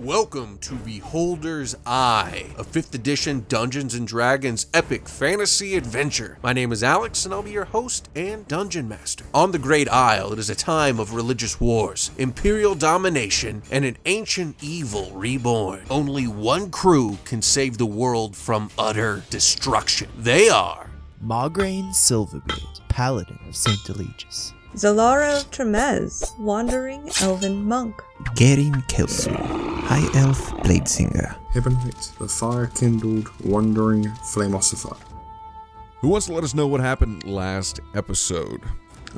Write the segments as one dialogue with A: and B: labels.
A: Welcome to Beholder's Eye, a 5th edition Dungeons & Dragons epic fantasy adventure. My name is Alex, and I'll be your host and Dungeon Master. On the Great Isle, it is a time of religious wars, imperial domination, and an ancient evil reborn. Only one crew can save the world from utter destruction. They are
B: Maugraine Silverbeard, Paladin of St. Eligius.
C: Zalara of Tremez, Wandering Elven Monk.
D: Gerin Kelsu, High Elf Bladesinger.
E: Hibonite, the fire-kindled, wandering flameossifier.
A: Who wants to let us know what happened last episode?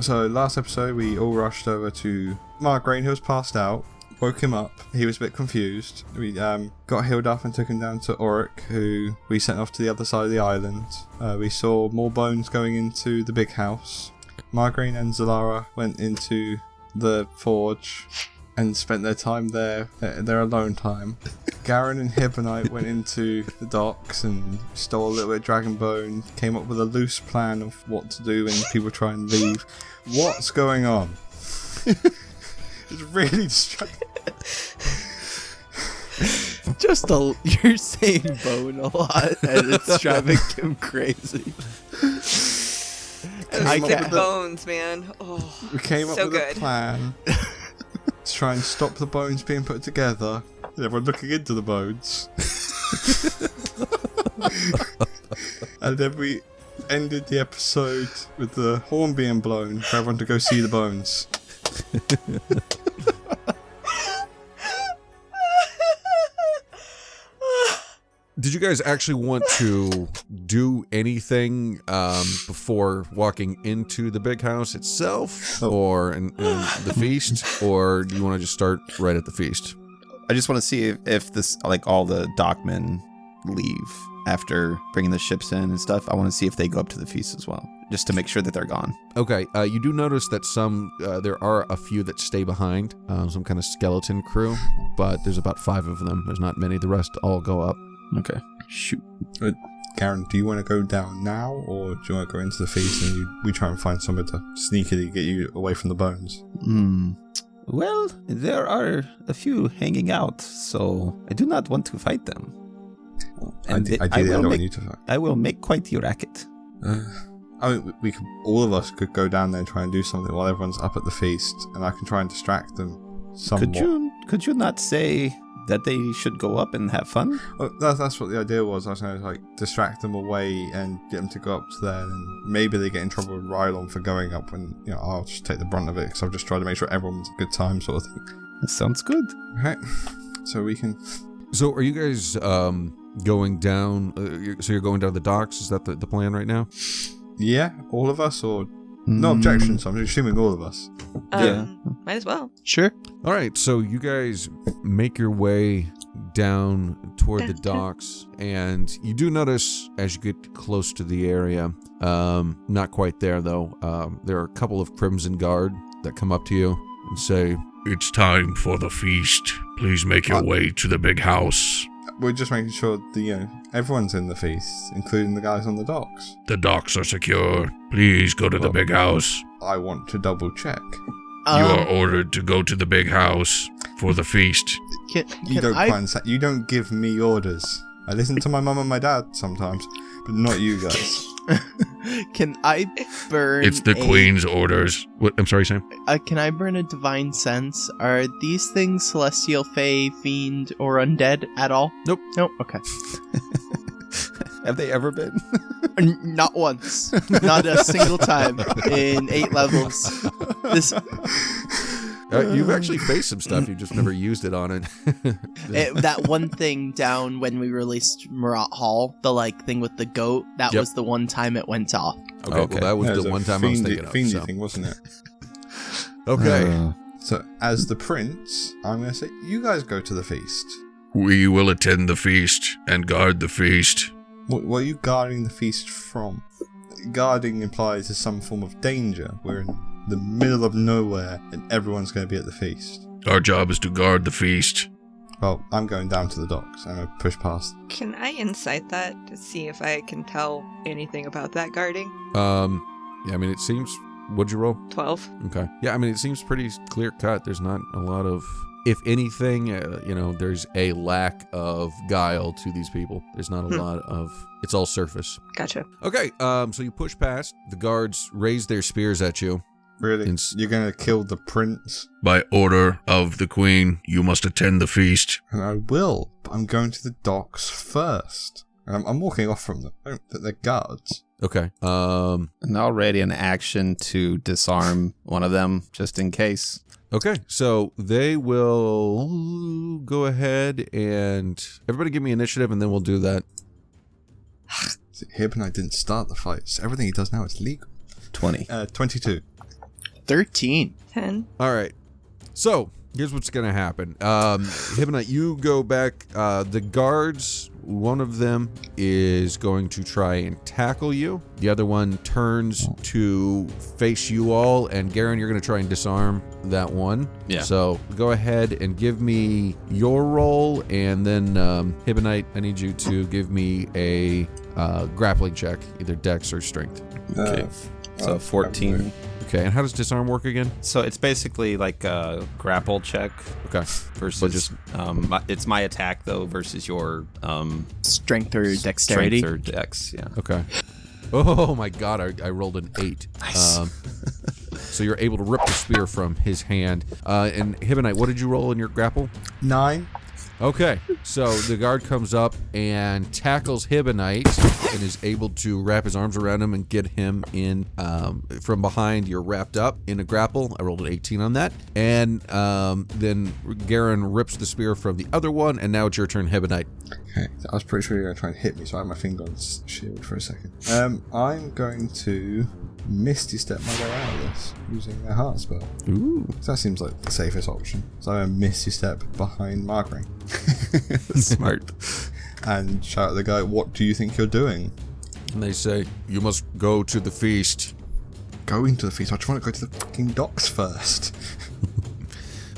E: So last episode we all rushed over to Maugraine, who was passed out. Woke him up. He was a bit confused. We got healed up and took him down to Auric, who we sent off to the other side of the island. We saw more bones going into the big house. Maugraine and Zalara went into the forge and spent their time there, their alone time. Garen and Hibonite went into the docks and stole a little bit of dragon bone, came up with a loose plan of what to do when people try and leave. What's going on? It's really distracting.
B: You're saying bone a lot, and it's driving him crazy.
F: I get bones, man. Oh,
E: we came up
F: so
E: with
F: good.
E: a plan to try and stop the bones being put together. And everyone looking into the bones. And then we ended the episode with the horn being blown for everyone to go see the bones.
A: Did you guys actually want to do anything before walking into the big house itself, or in the feast, or do you want to just start right at the feast?
D: I just want to see if this, like, all the dockmen leave after bringing the ships in and stuff. I want to see if they go up to the feast as well, just to make sure that they're gone.
A: Okay, you do notice that there are a few that stay behind, some kind of skeleton crew, but there's about 5 of them. There's not many. The rest all go up.
D: Okay. Shoot.
E: Garen, do you want to go down now, or do you want to go into the feast and we try and find somewhere to sneakily get you away from the bones?
D: Well, there are a few hanging out, so I do not want to fight them. And
E: I don't want you to fight.
D: I will make quite the racket.
E: I mean, all of us could go down there and try and do something while everyone's up at the feast, and I can try and distract them somewhat.
D: Could you not say that they should go up and have fun?
E: Well, that's what the idea was. I was going to distract them away and get them to go up to there, and maybe they get in trouble with Rylon for going up, and I'll just take the brunt of it because I've just tried to make sure everyone's a good time, sort of thing.
D: That sounds good.
E: Okay, so we can.
A: So, are you guys going down? So you're going down the docks? Is that the plan right now?
E: Yeah, all of us, or no objections. I'm assuming all of us.
D: Yeah,
F: might as well.
B: Sure.
A: All right, so you guys make your way down toward the docks, and you do notice as you get close to the area, not quite there though, there are a couple of Crimson Guard that come up to you and say, "It's time for the feast. Please make your way to the big house."
E: We're just making sure that, everyone's in the feast, including the guys on the docks.
A: "The docks are secure. Please go to the big house."
E: I want to double check.
A: You are ordered to go to the big house for the feast.
E: You don't give me orders. I listen to my mum and my dad sometimes, but not you guys.
B: Can I burn?
A: It's the Queen's orders. What? I'm sorry, Sam.
B: Can I burn a divine sense? Are these things celestial, fae, fiend, or undead at all?
A: Nope.
B: Nope. Okay.
D: Have they ever been?
B: Not once. Not a single time in 8 levels. This.
A: You've actually faced some stuff. You've just never used it on it.
B: That one thing down when we released Marat Hall, the thing with the goat, that was the one time it went off.
A: Okay. Well, that was the one time I was thinking of.
E: Fiendy thing, wasn't it?
A: Okay.
E: So, as the prince, I'm going to say, you guys go to the feast.
A: We will attend the feast and guard the feast.
E: What are you guarding the feast from? Guarding implies there's some form of danger. We're in the middle of nowhere and everyone's going to be at the feast.
A: Our job is to guard the feast.
E: Well, I'm going down to the docks. I'm going to push past.
F: Can I insight that to see if I can tell anything about that guarding?
A: Yeah, I mean, it seems... What'd you roll?
F: 12.
A: Okay. Yeah, I mean, it seems pretty clear cut. There's not a lot of if anything, there's a lack of guile to these people. There's not a lot of. It's all surface.
F: Gotcha.
A: Okay. So you push past. The guards raise their spears at you.
E: Really? You're going to kill the prince?
A: By order of the queen, you must attend the feast.
E: And I will, but I'm going to the docks first. I'm walking off from them. I don't think they're guards.
A: Okay.
D: And already an action to disarm one of them, just in case.
A: Okay, so they will go ahead and everybody give me initiative, and then we'll do that.
E: Hib and I didn't start the fights. Everything he does now is legal.
D: 20.
E: 22.
B: 13.
F: 10.
A: All right. So here's what's going to happen. Hibonite, you go back. The guards, one of them is going to try and tackle you. The other one turns to face you all. And Garen, you're going to try and disarm that one.
D: Yeah.
A: So go ahead and give me your roll. And then Hibonite, I need you to give me a grappling check, either dex or strength.
D: Okay. So 14.
A: Okay, and how does disarm work again?
D: So it's basically like a grapple check.
A: Okay.
D: Versus, it's my attack though versus your
B: strength or dexterity.
D: Strength or dex, yeah.
A: Okay. Oh my god, I rolled an 8.
D: Nice.
A: So you're able to rip the spear from his hand. And Hibonite, what did you roll in your grapple?
E: 9.
A: Okay, so the guard comes up and tackles Hibonite and is able to wrap his arms around him and get him in from behind. You're wrapped up in a grapple. I rolled an 18 on that. And then Garen rips the spear from the other one, and now it's your turn, Hibonite.
E: Okay, I was pretty sure you were going to try and hit me, so I had my finger on his shield for a second. I'm going to Misty Step my way out of this using their heart spell.
A: Ooh.
E: So that seems like the safest option. So I'm going to Misty Step behind Margaret.
D: Smart.
E: And shout at the guy, what do you think you're doing?
A: And they say, you must go to the feast.
E: Going to the feast? I just want to go to the fucking docks first.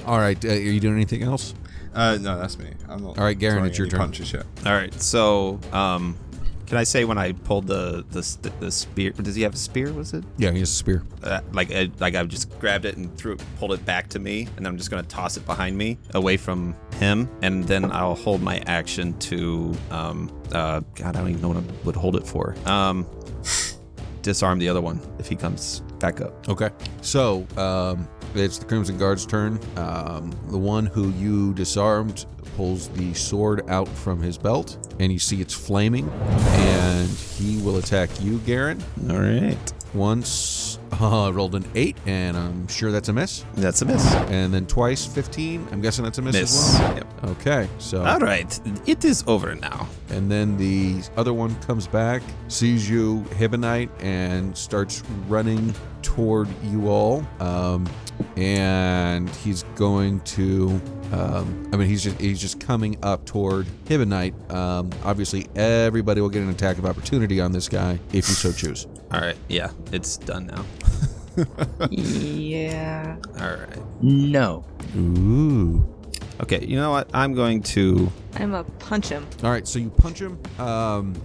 A: All right, are you doing anything else?
E: No, that's me. I'm not.
A: All right, Garen,
E: throwing
A: it's your
E: any
A: turn.
E: Punches yet.
D: All right, so can I say when I pulled the spear? Does he have a spear? Was it?
A: Yeah, he has a spear.
D: Like I just grabbed it and pulled it back to me, and I'm just gonna toss it behind me, away from him, and then I'll hold my action to God, I don't even know what I would hold it for. Disarm the other one if he comes back up.
A: Okay, so it's the Crimson Guard's turn. The one who you disarmed pulls the sword out from his belt, and you see it's flaming, and he will attack you, Garen.
D: All right.
A: Once, rolled an 8, and I'm sure that's a miss.
D: That's a miss.
A: And then twice, 15. I'm guessing that's a miss as
D: Miss.
A: well.
D: Yep.
A: Okay, so.
D: All right. It is over now.
A: And then the other one comes back, sees you, Hibonite, and starts running toward you all. And he's going to, he's just coming up toward Hibonite. Obviously, everybody will get an attack of opportunity on this guy if you so choose.
D: All right. Yeah, it's done now.
F: Yeah.
D: All right.
B: No.
A: Ooh.
D: Okay, you know what? I'm going to...
F: I'm a punch him
A: All right, so you punch him,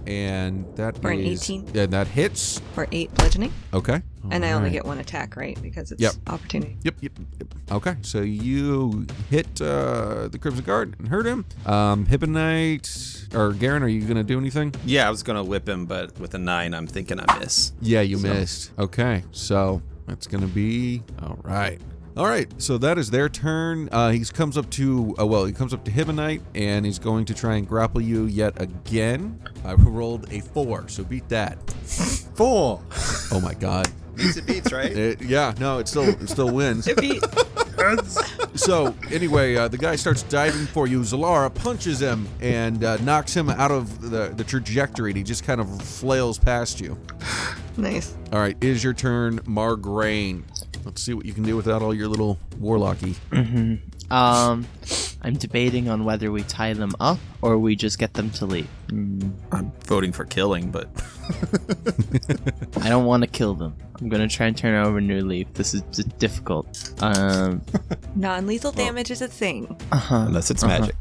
A: and that
F: For an
A: is...
F: 18.
A: Yeah, that hits.
F: for 8 bludgeoning.
A: Okay.
F: And I only
A: Alright.
F: get 1 attack, right? Because it's
A: Yep.
F: opportunity.
A: Yep. Okay, so you hit the Crimson Guard and hurt him. Hibonite, or Garen, are you going to do anything?
D: Yeah, I was going to whip him, but with a 9, I'm thinking I miss.
A: Yeah, you missed. Okay, so that's going to be... All right, so that is their turn. He comes up to Hibonite, and he's going to try and grapple you yet again. I rolled a 4, so beat that.
E: 4.
A: Oh my god.
D: Beats it beats, right?
A: It still wins.
F: If he,
A: So anyway, the guy starts diving for you. Zalara punches him and knocks him out of the trajectory. And he just kind of flails past you.
F: nice.
A: All right, it is your turn, Margraine. Let's see what you can do without all your little warlocky.
B: I'm debating on whether we tie them up or we just get them to leave.
D: I'm voting for killing, but...
B: I don't want to kill them. I'm gonna try and turn over a new leaf. This is difficult.
F: Non-lethal damage is a thing.
D: Unless it's magic.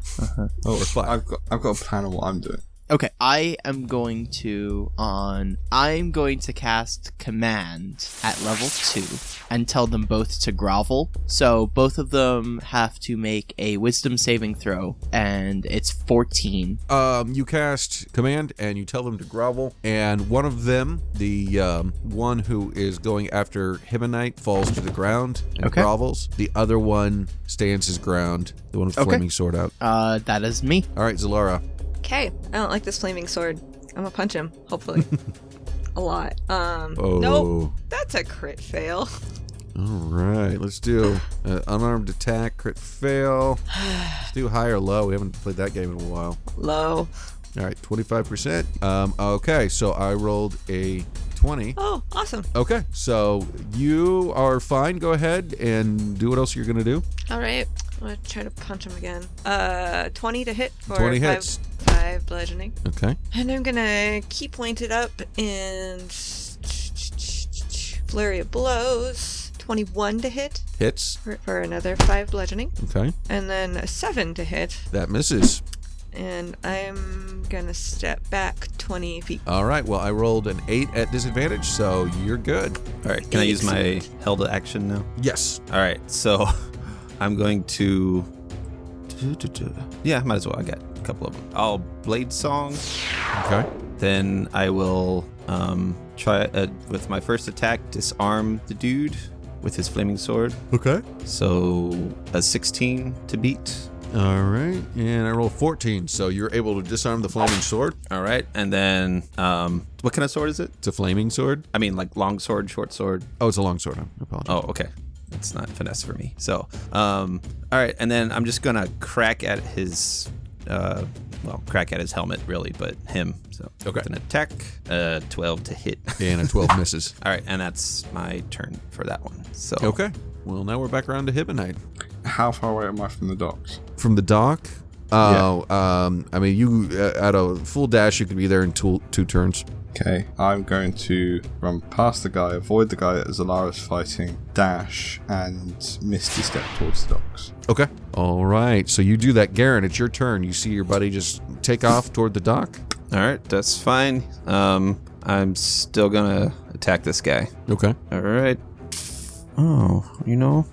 A: Oh, or flat.
E: I've got a plan on what I'm doing.
B: Okay, I'm going to cast Command at level 2 and tell them both to grovel. So both of them have to make a Wisdom saving throw, and it's 14.
A: You cast Command and you tell them to grovel, and one of them, the one who is going after Hibonite, falls to the ground and grovels. The other one stands his ground, the one with the flaming sword out.
B: That is me.
A: All right, Zalara.
F: Okay, I don't like this flaming sword. I'm gonna punch him, hopefully. A lot.
A: Oh.
F: Nope. That's a crit fail.
A: All right, let's do unarmed attack, crit fail. Let's do high or low. We haven't played that game in a while.
F: Low.
A: All right, 25%. Okay, so I rolled a 20.
F: Oh, awesome.
A: Okay, so you are fine. Go ahead and do what else you're gonna do.
F: All right. I'm gonna try to punch him again. 20 to hit for
A: 20 hits.
F: 5 bludgeoning.
A: Okay.
F: And I'm gonna key pointed up and flurry of blows. 21 to hit
A: Hits.
F: for another 5 bludgeoning.
A: Okay.
F: And then a 7 to hit.
A: That misses.
F: And I'm gonna step back 20 feet.
A: All right, well, I rolled an 8 at disadvantage, so you're good.
D: All right, can I use my held action now?
A: Yes.
D: All right, so I'm going to... Yeah, might as well. I got a couple of them. I'll Blade Song.
A: Okay.
D: Then I will try, with my first attack, disarm the dude with his flaming sword.
A: Okay.
D: So a 16 to beat.
A: All right, and I rolled 14, so you're able to disarm the flaming sword.
D: All right, and then what kind of sword is it?
A: It's a flaming sword.
D: I mean, like long sword, short sword.
A: Oh, it's a long sword. I apologize.
D: Oh, okay. That's not finesse for me. So, all right, and then I'm just gonna crack at his, crack at his helmet, really, but him. So,
A: Okay.
D: An attack, 12 to hit.
A: And a 12 misses.
D: All right, and that's my turn for that one. So,
A: Okay. Well, now we're back around to Hibonite.
E: How far away am I from the docks?
A: From the dock? Oh, I mean, you at a full dash, you could be there in two turns.
E: Okay, I'm going to run past the guy, avoid the guy that Zalara's fighting, dash, and misty step towards the docks.
A: Okay. All right. So you do that, Garen. It's your turn. You see your buddy just take off toward the dock.
D: all right, that's fine. I'm still gonna attack this guy.
A: Okay.
D: All right. Oh, you know.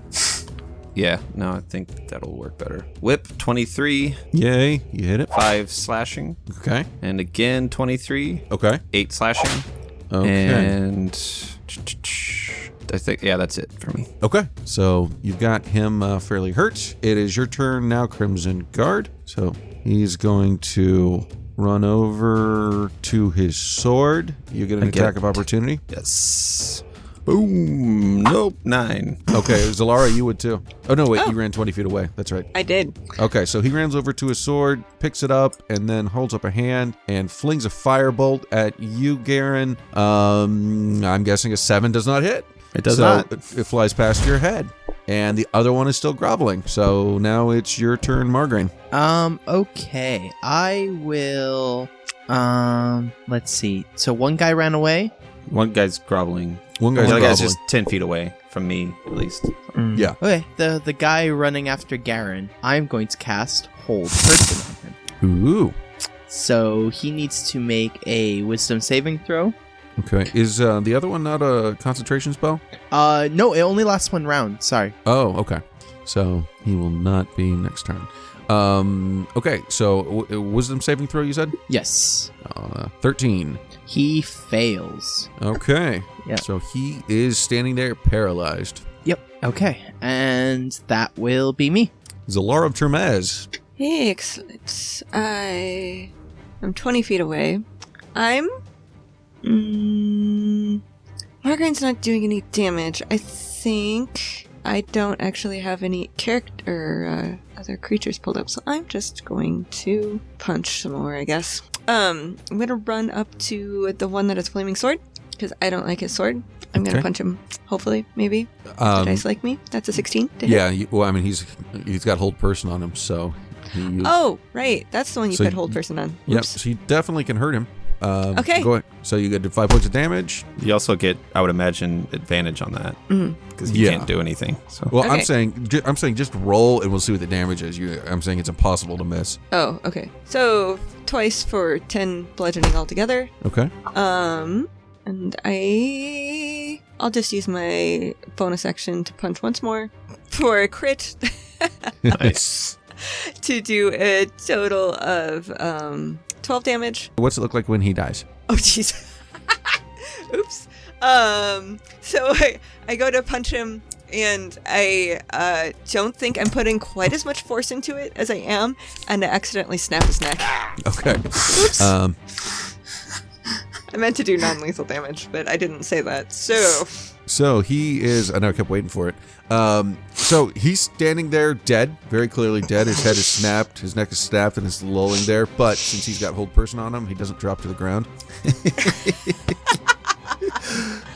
D: Yeah, no, I think that'll work better. Whip, 23,
A: Yay. You hit it.
D: 5 slashing,
A: Okay.
D: and again 23,
A: Okay.
D: 8 slashing,
A: Okay.
D: and I think, yeah, that's it for me.
A: Okay. So you've got him fairly hurt. It is your turn now, Crimson Guard. So he's going to run over to his sword. You get an
D: I get
A: attack
D: it.
A: of opportunity.
D: Yes. Boom. Nope, 9.
A: Okay, Zalara, you would too. Oh, no, wait, you ran 20 feet away. That's right.
F: I did.
A: Okay, so he runs over to his sword, picks it up, and then holds up a hand and flings a firebolt at you, Garen. I'm guessing a 7 does not hit.
D: It does
A: So
D: not.
A: It flies past your head. And the other one is still groveling. So now it's your turn, Margraine.
B: Okay. I will, let's see. So one guy ran away.
D: One guy's groveling.
A: One
D: The
A: guy's
D: other
A: groveling.
D: guy's just 10 feet away from me, at least.
A: Yeah.
B: Okay, the guy running after Garen, I'm going to cast Hold Person on him.
A: Ooh.
B: So he needs to make a Wisdom saving throw.
A: Okay. Is the other one not a concentration spell?
B: No, it only lasts 1 round. Sorry.
A: Oh, okay. So he will not be next turn. Okay, so wisdom saving throw, you said?
B: Yes.
A: 13.
B: He fails.
A: Okay.
B: Yeah.
A: So he is standing there paralyzed.
B: Yep. Okay. And that will be me.
A: Zalara of Termez.
F: Excellent. I'm 20 feet away. Margraine's not doing any damage. I think I don't actually have any character other creatures pulled up, so I'm just going to punch some more, I guess. I'm gonna run up to the one that has flaming sword because I don't like his sword. I'm gonna
A: Okay.
F: punch him. Hopefully, maybe. If the dice like me. That's a 16 to hit.
A: Yeah, well, I mean, he's got hold person on him, so he...
F: Oh, right. That's the one you
A: So
F: put hold person on.
A: Yep,
F: Oops.
A: so you definitely can hurt him.
F: Okay.
A: Go ahead. So you get 5 points of damage.
D: You also get, I would imagine, advantage on that because you can't do anything. So
A: Well,
F: Okay.
A: I'm saying just roll and we'll see what the damage is. I'm saying it's impossible to miss.
F: Oh, okay. So twice for 10 bludgeoning altogether.
A: Okay.
F: And I'll just use my bonus action to punch once more for a crit
D: nice.
F: to do a total of 12 damage.
A: What's it look like when he dies?
F: Oh, jeez. Oops. So I go to punch him, and I don't think I'm putting quite as much force into it as I am, and I accidentally snap his neck.
A: Okay.
F: Oops. I meant to do non-lethal damage, but I didn't say that.
A: So he is. I know I kept waiting for it. So he's standing there, dead, very clearly dead. His head is snapped, his neck is snapped, and is lolling there. But since he's got hold person on him, he doesn't drop to the ground.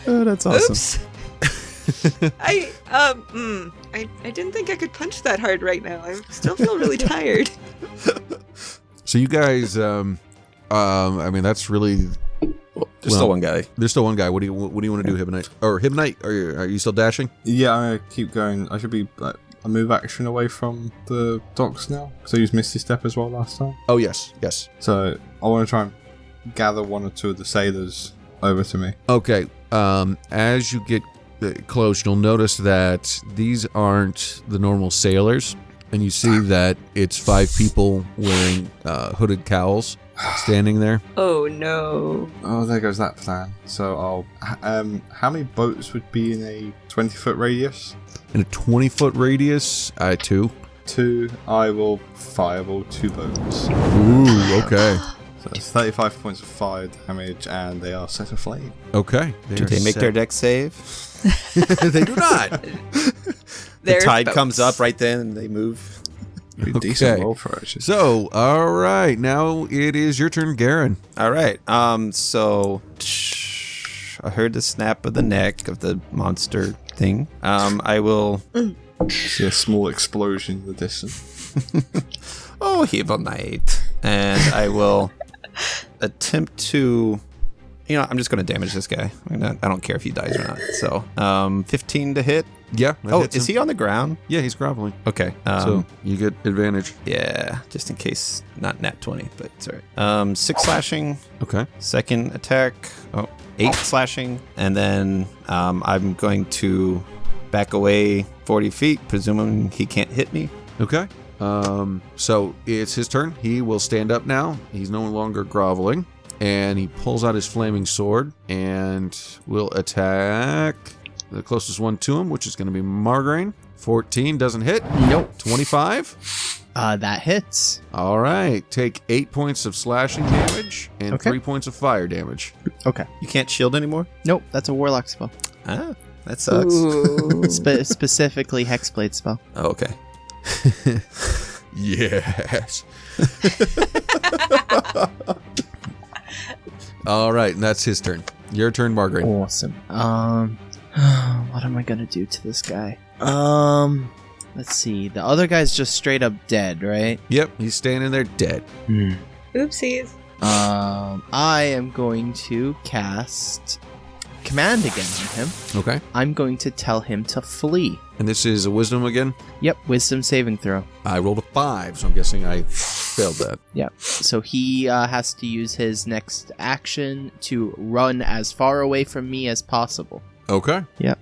D: Oh, that's awesome.
F: Oops. I didn't think I could punch that hard right now. I still feel really tired.
A: So you guys, I mean, that's really.
D: There's still one guy.
A: There's still one guy. What do you want to do, Hibonite? Or Hibonite? Are you still dashing?
E: Yeah, I'm gonna keep going. I should be a move action away from the docks now because I used Misty Step as well last time.
A: Oh yes.
E: So I want to try and gather one or two of the sailors over to me.
A: Okay. As you get close, you'll notice that these aren't the normal sailors, and you see that it's 5 people wearing hooded cowls standing there.
F: Oh no.
E: Oh, there goes that plan. So I'll. How many boats would be in a 20-foot radius?
A: In a 20-foot radius, 2.
E: 2. I will fireball 2 boats.
A: Ooh, okay.
E: So it's 35 points of fire damage, and they are set aflame.
A: Okay.
D: Do they make their deck save?
A: They do not.
D: The
F: There's
D: tide
F: boats.
D: comes up right then, and they move.
E: Pretty decent
A: Okay.
E: roll for it.
A: So, all right. Now it is your turn, Garen.
D: All right. So I heard the snap of the neck of the monster thing. I will.
E: See a small explosion in the distance.
D: Oh, Hibonite. And I will attempt to. I'm just going to damage this guy. I don't care if he dies or not. So, 15 to hit.
A: Yeah. that
D: Oh,
A: hits
D: is
A: him.
D: he on the ground?
A: Yeah, he's groveling.
D: Okay.
A: So you get advantage.
D: Yeah, just in case, not nat 20, but it's all right. 6 slashing,
A: Okay.
D: second attack, 8 slashing, and then I'm going to back away 40 feet, presuming he can't hit me.
A: Okay. So it's his turn. He will stand up now. He's no longer groveling. And he pulls out his flaming sword and will attack the closest one to him, which is going to be Margraine. 14 doesn't hit.
B: Nope.
A: 25.
B: That hits.
A: All right. Take 8 points of slashing damage and
B: Okay.
A: 3 points of fire damage.
B: Okay.
D: You can't shield anymore?
B: Nope, that's a warlock spell.
D: Ah, that sucks.
F: Ooh.
B: Specifically Hexblade spell.
D: Oh, okay.
A: Yes. All right, and that's his turn. Your turn, Margaret.
B: Awesome. What am I gonna do to this guy? Let's see. The other guy's just straight up dead, right?
A: Yep, he's standing there dead.
F: Oopsies.
B: I am going to cast command again on him.
A: Okay.
B: I'm going to tell him to flee.
A: And this is a wisdom again.
B: Yep, wisdom saving throw.
A: I rolled a 5, so I'm guessing I failed that.
B: Yep. So he has to use his next action to run as far away from me as possible.
A: Okay.
B: Yep.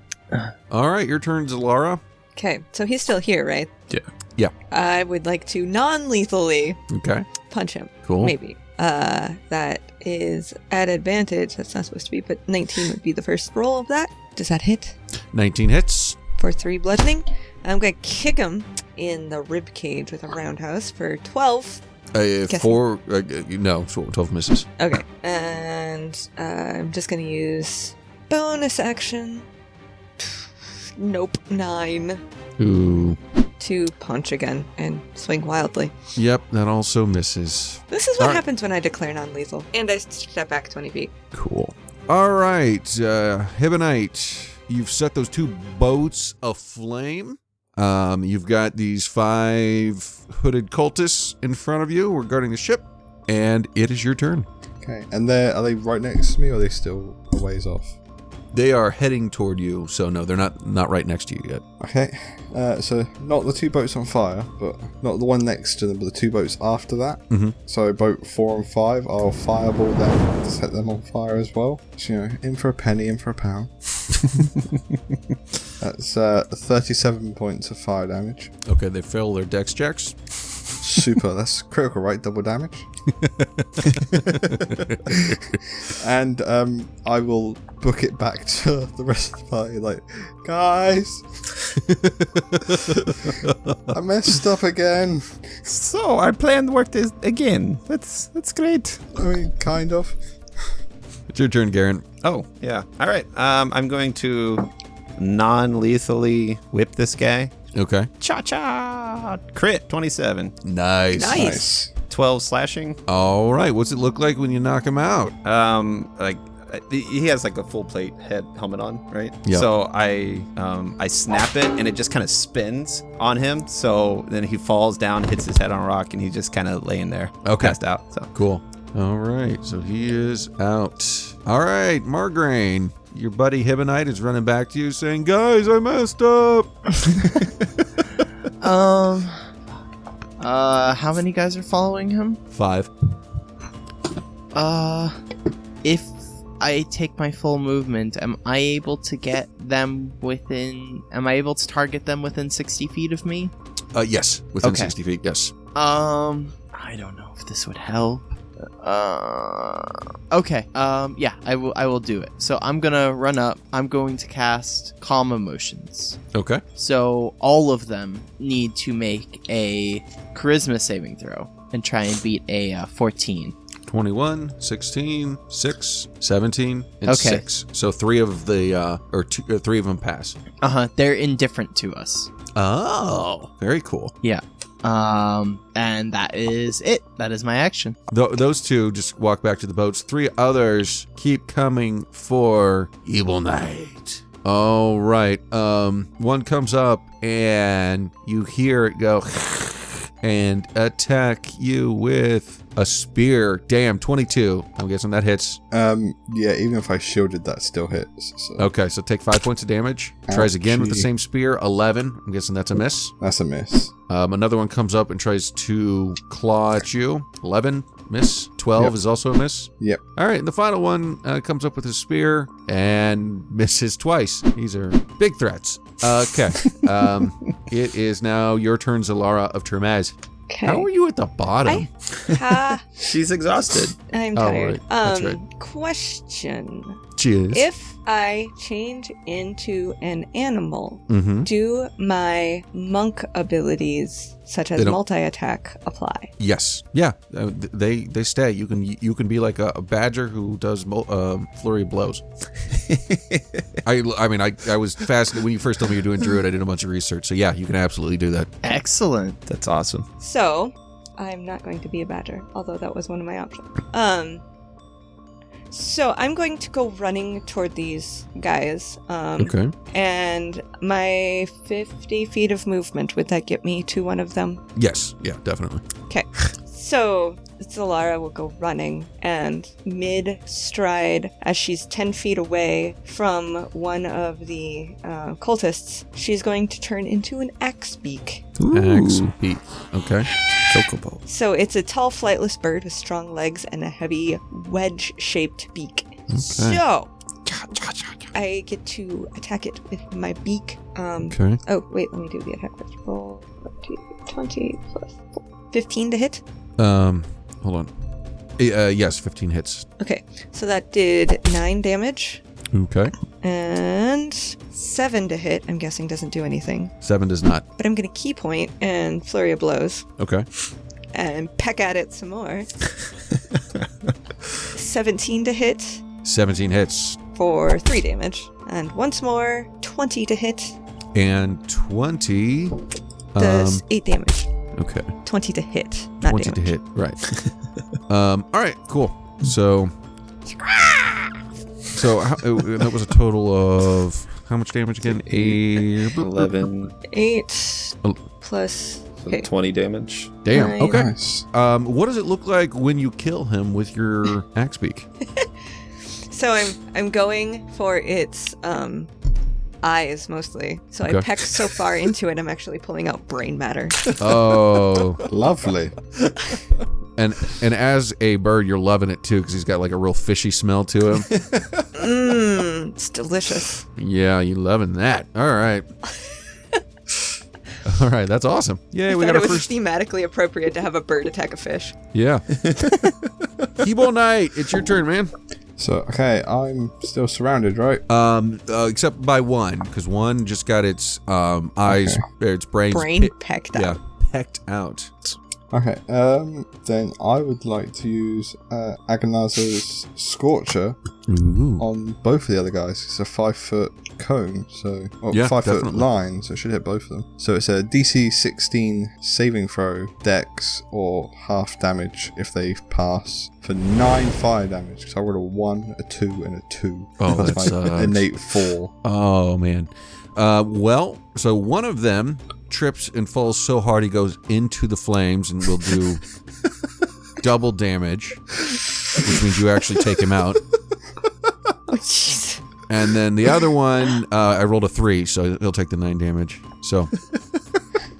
A: All right, your turn, Zalara.
F: Okay, so he's still here, right?
D: Yeah.
A: Yeah.
F: I would like to non-lethally
A: Okay.
F: punch him.
A: Cool.
F: Maybe. That is at advantage. That's not supposed to be, but 19 would be the first roll of that. Does that hit?
A: 19 hits.
F: For 3 bludgeoning. I'm going to kick him in the rib cage with a roundhouse for 12.
A: 4. No, 12 misses.
F: Okay. And I'm just going to use bonus action. Nope. 9
A: Ooh.
F: to punch again and swing wildly.
A: Yep, that also misses.
F: This is what
A: All right.
F: happens when I declare non-lethal. And I step back 20 feet.
A: Cool. All right, Hibonite. You've set those 2 boats aflame. You've got these 5 hooded cultists in front of you regarding the ship, and it is your turn.
E: Okay. And are they right next to me, or are they still a ways off?
A: They are heading toward you, so no, they're not right next to you yet.
E: Okay. So not the two boats on fire, but not the one next to them, but the two boats after that.
A: Mm-hmm.
E: So boat 4 and 5, I'll fireball them to set them on fire as well. So, in for a penny, in for a pound. That's 37 points of fire damage.
A: Okay, they fail their dex checks.
E: Super. That's critical, right? Double damage. And I will book it back to the rest of the party. Like, guys, I messed up again.
D: So our plan worked again. That's great.
E: I mean, kind of.
A: It's your turn, Garen.
D: Oh yeah. All right. I'm going to non-lethally whip this guy.
A: Okay.
D: Cha-cha! Crit, 27.
A: Nice.
D: 12 slashing.
A: All right. What's it look like when you knock him out?
D: Like he has like a full plate helmet on, right?
A: Yeah.
D: So I snap it and it just kind of spins on him. So then he falls down, hits his head on a rock, and he's just kind of laying there, passed out. So
A: Cool. All right. So he is out. All right, Margraine. Your buddy Hibonite is running back to you saying, guys, I messed up.
B: How many guys are following him?
A: 5.
B: If I take my full movement, am I able to target them within 60 feet of me?
A: Yes. Within
B: Okay.
A: 60 feet, yes.
B: I don't know if this would help. Okay. Yeah, I will do it. So I'm gonna run up. I'm going to cast Calm Emotions.
A: Okay.
B: So all of them need to make a Charisma saving throw and try and beat a 14.
A: 21, 16, 6, 17, and
B: Okay.
A: 6. So 3 of the, three of them pass.
B: They're indifferent to us.
A: Oh, very cool.
B: Yeah. And that is it. That is my action.
A: Those 2 just walk back to the boats. 3 others keep coming for Evil Knight. All right. One comes up and you hear it go and attack you with a spear. Damn, 22. I'm guessing that hits.
E: Yeah, even if I shielded, that still hits. So.
A: Okay, so take 5 points of damage. Tries again with the
E: Ouchie.
A: same spear. 11. I'm guessing that's a miss.
E: That's a miss.
A: Another one comes up and tries to claw at you. 11. Miss. 12
E: Yep.
A: is also a miss.
E: Yep.
A: All right, and the final one comes up with his spear and misses twice. These are big threats. Okay. It is now your turn, Zalara of Termez.
F: Okay.
A: How are you at the bottom?
D: she's exhausted.
F: I'm
A: Oh,
F: tired.
A: right. That's right.
F: Question.
A: Cheers.
F: If I change into an animal,
A: Mm-hmm.
F: do my monk abilities, such as
A: They don't-
F: multi-attack, apply?
A: Yes. Yeah. They stay. You can be like a badger who does flurry of blows. I mean I was fascinated when you first told me you're doing druid. I did a bunch of research. So yeah, you can absolutely do that.
B: Excellent.
D: That's awesome.
F: So, I'm not going to be a badger, although that was one of my options. So I'm going to go running toward these guys.
A: Okay.
F: And my 50 feet of movement, would that get me to one of them?
A: Yes. Yeah. Definitely.
F: Okay. So Zalara will go running, and mid-stride, as she's 10 feet away from one of the cultists, she's going to turn into an axe beak.
A: Axe beak. Okay.
D: Chocobo.
F: So it's a tall, flightless bird with strong legs and a heavy, wedge-shaped beak. So I get to attack it with my beak.
A: Okay.
F: Oh, wait, let me do the attack first. Roll 20 plus 15 to hit.
A: Hold on. Yes, 15 hits.
F: Okay, so that did 9 damage.
A: Okay.
F: And 7 to hit, I'm guessing doesn't do anything.
A: 7 does not.
F: But I'm going to key point and flurry of blows
A: Okay.
F: and peck at it some more. 17 to hit
A: 17 hits.
F: for 3 damage. And once more, 20 to hit
A: And 20.
F: does 8 damage.
A: Okay.
F: 20 to hit, not
A: 20
F: damage.
A: to hit. Right. All right. Cool. So that was a total of how much damage again?
D: 11.
F: 8
A: Oh.
F: plus
D: So
F: Okay.
D: 20 damage.
A: Damn.
F: Nice.
A: Okay.
E: Nice.
A: What does it look like when you kill him with your axe beak?
F: So I'm going for its eyes mostly. So I
A: Okay.
F: pecked so far into it, I'm actually pulling out brain matter.
A: Oh.
E: Lovely.
A: And as a bird, you're loving it too because he's got like a real fishy smell to him.
F: It's delicious.
A: Yeah, you loving that. All right. All right, that's awesome. Yay, we
F: I
A: got
F: thought
A: our
F: it was
A: first.
F: thematically appropriate to have a bird attack a fish.
A: Yeah. Hebo Knight, it's your turn, man.
E: So, okay, I'm still surrounded, right?
A: Except by one, because one just got its eyes, its brains,
F: Brain pecked out.
A: yeah, pecked out.
E: Okay, then I would like to use Agonizer's Scorcher
A: Ooh.
E: on both of the other guys. It's a 5-foot cone, so
A: Yeah,
E: 5-foot
A: definitely.
E: line, so it should hit both of them. So it's a DC 16 saving throw, dex, or half damage if they pass for 9 fire damage. Because I rolled a 1, a 2, and a 2.
A: Oh,
E: That's
A: that
E: my
A: sucks.
E: innate 4.
A: Oh man. Well, so one of them trips and falls so hard he goes into the flames and will do double damage, which means you actually take him out.
F: Oh, jeez.
A: And then the other one, I rolled a 3, so he'll take the 9 damage. So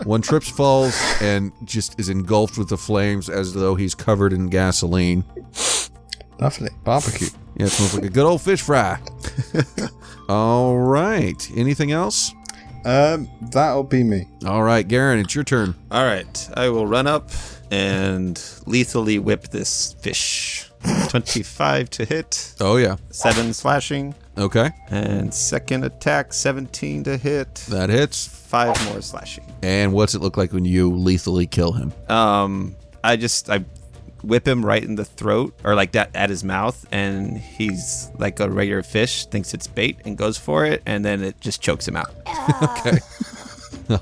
A: one trips, falls, and just is engulfed with the flames as though he's covered in gasoline.
E: Lovely. Barbecue.
A: Yeah, it smells like a good old fish fry. All right. Anything else?
E: That'll be me.
A: All right, Garen, it's your turn.
D: All right, I will run up and lethally whip this fish. 25 to hit,
A: Oh, yeah.
D: 7 slashing,
A: Okay.
D: and second attack 17 to hit,
A: That hits.
D: 5 more slashing.
A: And what's it look like when you lethally kill him?
D: I whip him right in the throat, or like that at his mouth, and he's like a regular fish, thinks it's bait and goes for it, and then it just chokes him out.
A: Okay.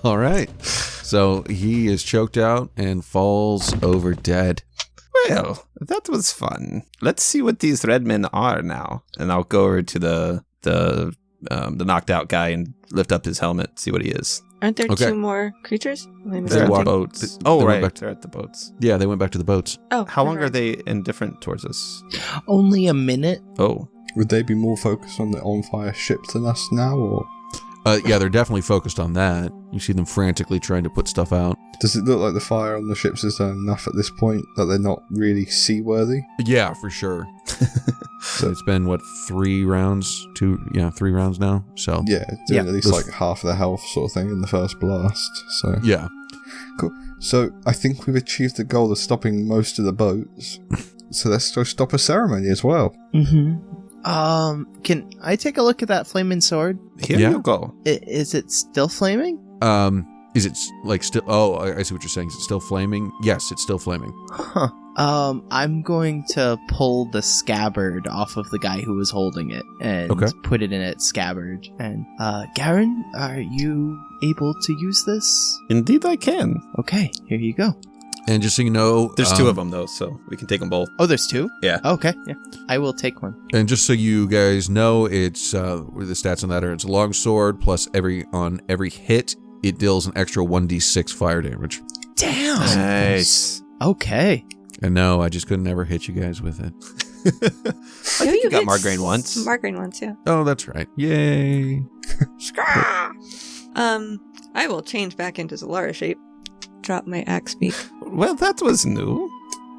A: All right. So he is choked out and falls over dead.
D: Well, that was fun. Let's see what these red men are now. And I'll go over to the knocked out guy and lift up his helmet, see what he is.
F: Aren't there
A: Okay.
F: 2 more creatures? Am I missing
D: They're at the
F: something?
D: boats.
A: They
D: Oh,
A: went
D: right.
A: back
D: They're at the boats.
A: Yeah, they went back to the boats.
F: Oh,
D: How long
F: never
D: are
F: mind.
D: they indifferent towards us?
B: Only a minute.
D: Oh,
E: Would they be more focused on the on-fire ships than us now, or
A: Yeah, they're definitely focused on that. You see them frantically trying to put stuff out.
E: does it look like the fire on the ships is done enough at this point that they're not really seaworthy?
A: Yeah, for sure. So it's been, what, 3 rounds? 3 rounds now. So,
E: Yeah, doing
A: Yeah.
E: at least like half of the health sort of thing in the first blast. So
A: yeah.
E: cool. So I think we've achieved the goal of stopping most of the boats. So let's go stop a ceremony as well.
B: Mm-hmm. Can I take a look at that flaming sword?
D: here
A: Yeah.
D: you go.
B: Is it still flaming?
A: Is it like still? Oh, I see what you're saying. Is it still flaming? Yes, it's still flaming.
B: Huh. I'm going to pull the scabbard off of the guy who was holding it and
A: Okay.
B: put it in its scabbard. And, Garen, are you able to use this?
D: Indeed, I can.
B: Okay, here you go.
A: And just so you know,
D: There's 2 of them though, so we can take them both.
B: Oh, there's 2?
D: Yeah.
B: Okay, yeah. I will take one.
A: And just so you guys know, it's the stats on that are it's a long sword plus on every hit it deals an extra 1d6 fire damage.
B: Damn!
D: Nice.
B: Okay.
A: And no, I just couldn't ever hit you guys with it.
D: I think you got Margraine once.
F: Margraine once, yeah.
A: Oh, that's right. Yay!
F: I will change back into Zalara shape. Drop my axe beak.
D: Well, that was new.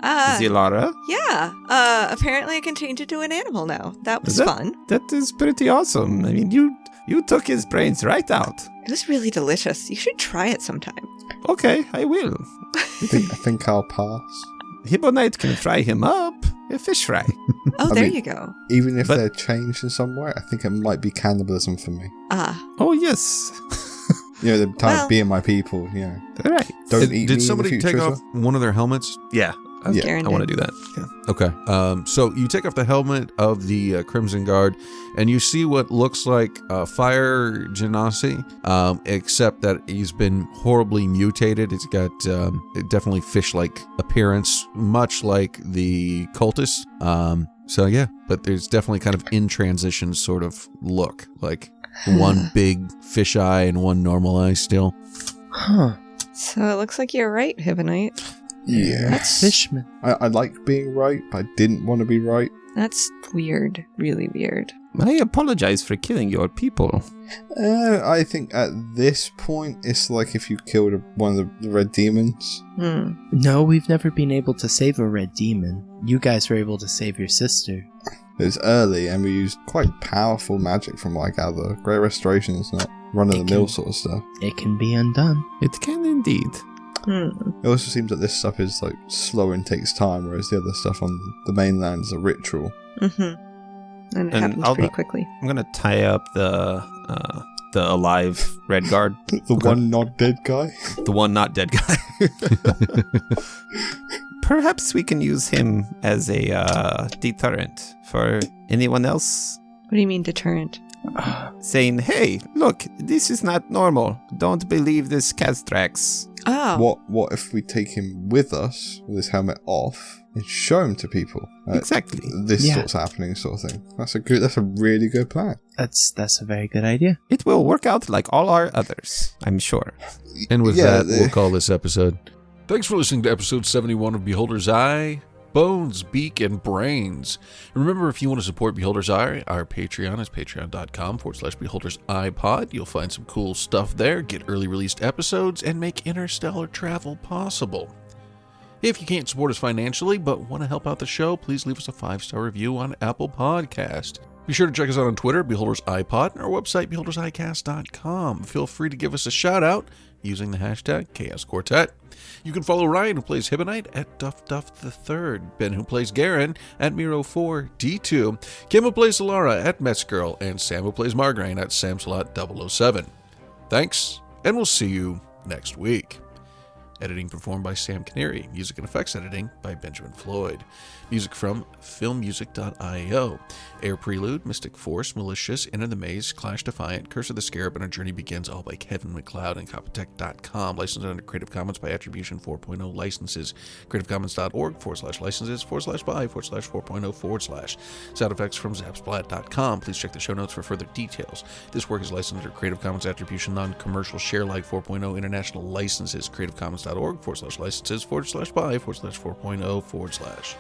D: Zilara.
F: Yeah. Apparently I can change it to an animal now. That was
D: Is that-
F: fun.
D: That is pretty awesome. I mean, you took his brains right out.
F: It was really delicious. You should try it sometime.
D: Okay, I will.
E: I think I'll pass.
D: Hibbo Knight can fry him up. A fish fry.
F: Oh,
E: I
F: there
E: mean-
F: you go.
E: Even if
D: But-
E: they're changed in some way, I think it might be cannibalism for me.
F: Ah.
D: Oh, yes.
E: You know, the time
F: Well-
E: being my people, you know.
D: All right.
E: Don't
A: Did
E: eat me in
A: somebody
E: the future
A: take
E: as
A: off
E: well.
A: one of their helmets?
D: Yeah.
E: Yeah.
F: Garen
D: I want to
F: did.
D: do that. Yeah.
A: Okay. So you take off the helmet of the Crimson Guard, and you see what looks like Fire Genasi, except that he's been horribly mutated. It's got definitely fish-like appearance, much like the cultists. So yeah, but there's definitely kind of in transition sort of look, like one big fish eye and one normal eye still.
B: Huh.
F: So it looks like you're right, Hibonite.
E: Yeah.
B: That's Fishman.
E: I like being right, but I didn't want to be right.
F: That's weird. Really weird.
D: I apologize for killing your people.
E: I think at this point, it's like if you killed one of the red demons.
B: No, we've never been able to save a red demon. You guys were able to save your sister.
E: It's early, and we used quite powerful magic from like other Great Restorations, not run-of-the-mill sort of stuff.
B: It can be undone.
D: It can indeed.
E: It also seems that this stuff is like slow and takes time, whereas the other stuff on the mainland is a ritual.
F: And it happens pretty quickly.
D: I'm gonna tie up the alive red guard.
E: The one not dead guy?
D: The one not dead guy. Perhaps we can use him as a deterrent for anyone else.
F: What do you mean deterrent?
D: Saying, hey, look, this is not normal. Don't believe this Castrax.
F: Oh.
E: What if we take him with us, with his helmet off, and show him to people?
D: Exactly.
E: This sort's happening, sort of thing. That's a really good plan.
B: That's a very good idea.
D: It will work out like all our others, I'm sure.
A: And with that, we'll call this episode. Thanks for listening to episode 71 of Beholder's Eye, Bones, Beak, and Brains. Remember, if you want to support Beholder's Eye, our Patreon is patreon.com/Beholder's iPod. You'll find some cool stuff there, get early released episodes, and make interstellar travel possible. If you can't support us financially but want to help out the show, please leave us a 5-star review on Apple Podcast. Be sure to check us out on Twitter, Beholder's iPod, and our website, beholdersicast.com. Feel free to give us a shout out using the hashtag Chaos Quartet. You can follow Ryan, who plays Hibonite, at DuffDuff3, Ben, who plays Garen, at Miro4D2, Kim, who plays Solara, at Metsgirl, and Sam, who plays Margraine, at Samslot007. Thanks, and we'll see you next week. Editing performed by Sam Canary. Music and effects editing by Benjamin Floyd. Music from filmmusic.io. Air Prelude, Mystic Force, Malicious, Enter the Maze, Clash Defiant, Curse of the Scarab, and Our Journey Begins, all by Kevin MacLeod and Copytech.com. Licensed under Creative Commons by Attribution 4.0 licenses. CreativeCommons.org/licenses/4/4.0/. Sound effects from Zapsplat.com. Please check the show notes for further details. This work is licensed under Creative Commons Attribution Non-Commercial Share-like 4.0 International Licenses. CreativeCommons.org/licenses/by/4.0/.